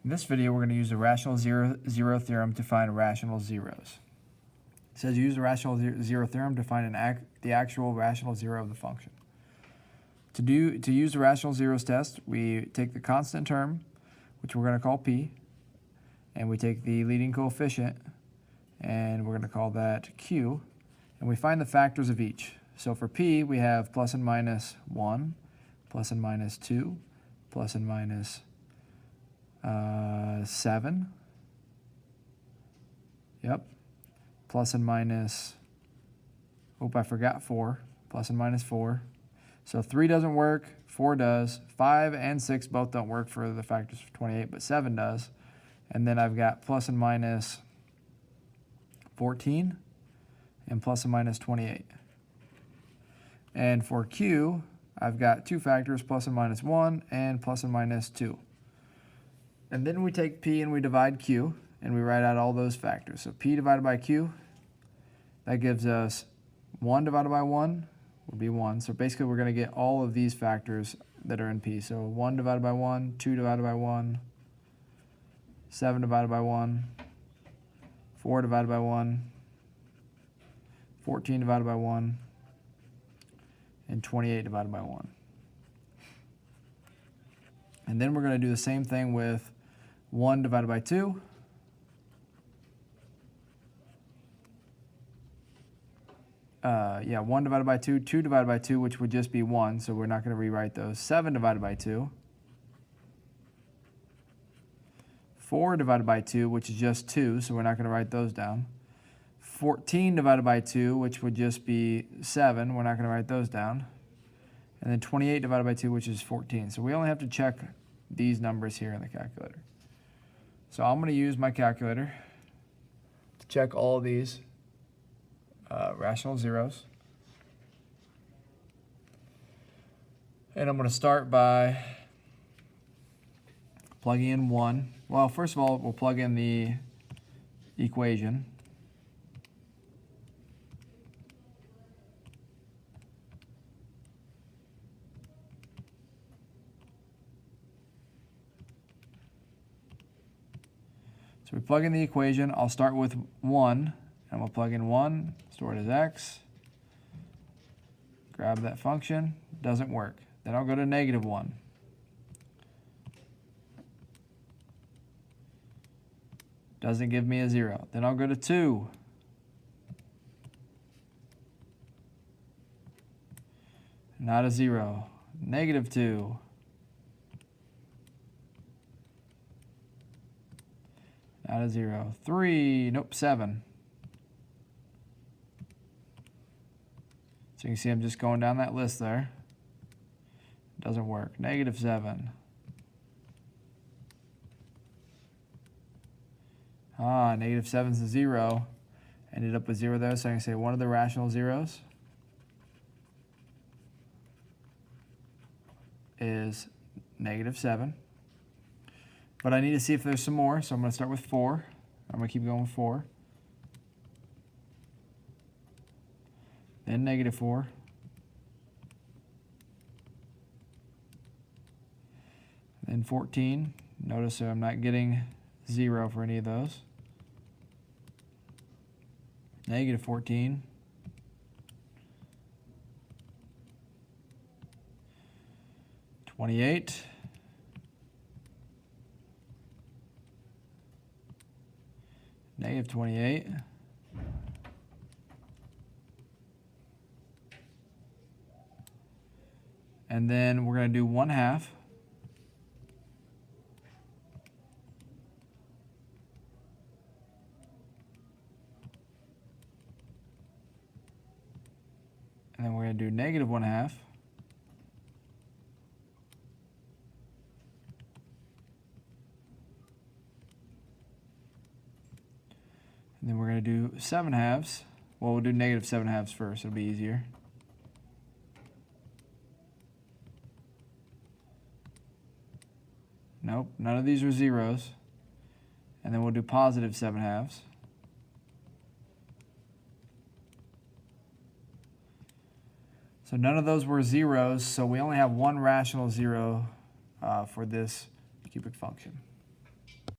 In this video, we're going to use the rational zero theorem to find rational zeros. It says use the rational zero theorem to find the actual rational zero of the function. To use the rational zeros test, we take the constant term, which we're going to call p, and we take the leading coefficient, and we're going to call that q, and we find the factors of each. So for p, we have plus and minus 1, plus and minus 2, plus and minus 7. Yep. Plus and minus, I forgot 4. Plus and minus 4. So 3 doesn't work, 4 does. 5 and 6 both don't work for the factors of 28, but 7 does. And then I've got plus and minus 14 and plus and minus 28. And for q, I've got two factors, plus and minus 1 and plus and minus 2. And then we take p and we divide q, and we write out all those factors. So p divided by q, that gives us 1 divided by 1 would be 1. So basically we're going to get all of these factors that are in p. So 1 divided by 1, 2 divided by 1, 7 divided by 1, 4 divided by 1, 14 divided by 1, and 28 divided by 1. And then we're going to do the same thing with 1 divided by 2. Yeah, 1 divided by 2, 2 divided by 2, which would just be 1, so we're not going to rewrite those. 7 divided by 2. 4 divided by 2, which is just 2, so we're not going to write those down. 14 divided by 2, which would just be 7, we're not going to write those down. And then 28 divided by 2, which is 14. So we only have to check these numbers here in the calculator. So I'm going to use my calculator to check all of these rational zeros. And I'm going to start by plugging in 1. Well, first of all, we'll plug in the equation. So we plug in the equation. I'll start with 1, and we'll plug in 1, store it as x, grab that function, doesn't work. Then I'll go to negative 1. Doesn't give me a 0. Then I'll go to 2. Not a 0. Negative 2. Not a 0. 3, nope, 7. So you can see I'm just going down that list there. Doesn't work. Negative 7. Negative 7 is a 0. Ended up with 0 there, so I can say one of the rational zeros is negative 7. But I need to see if there's some more, so I'm going to start with 4. I'm going to keep going with 4. Then negative 4. Then 14. Notice I'm not getting 0 for any of those. Negative 14. $28. Negative 28. And then we're going to do 1/2. And then we're going to do negative 1/2. And then we're going to do 7/2. Well, we'll do negative 7/2 first. It'll be easier. Nope, none of these are zeros. And then we'll do positive 7/2. So none of those were zeros, so we only have one rational zero for this cubic function.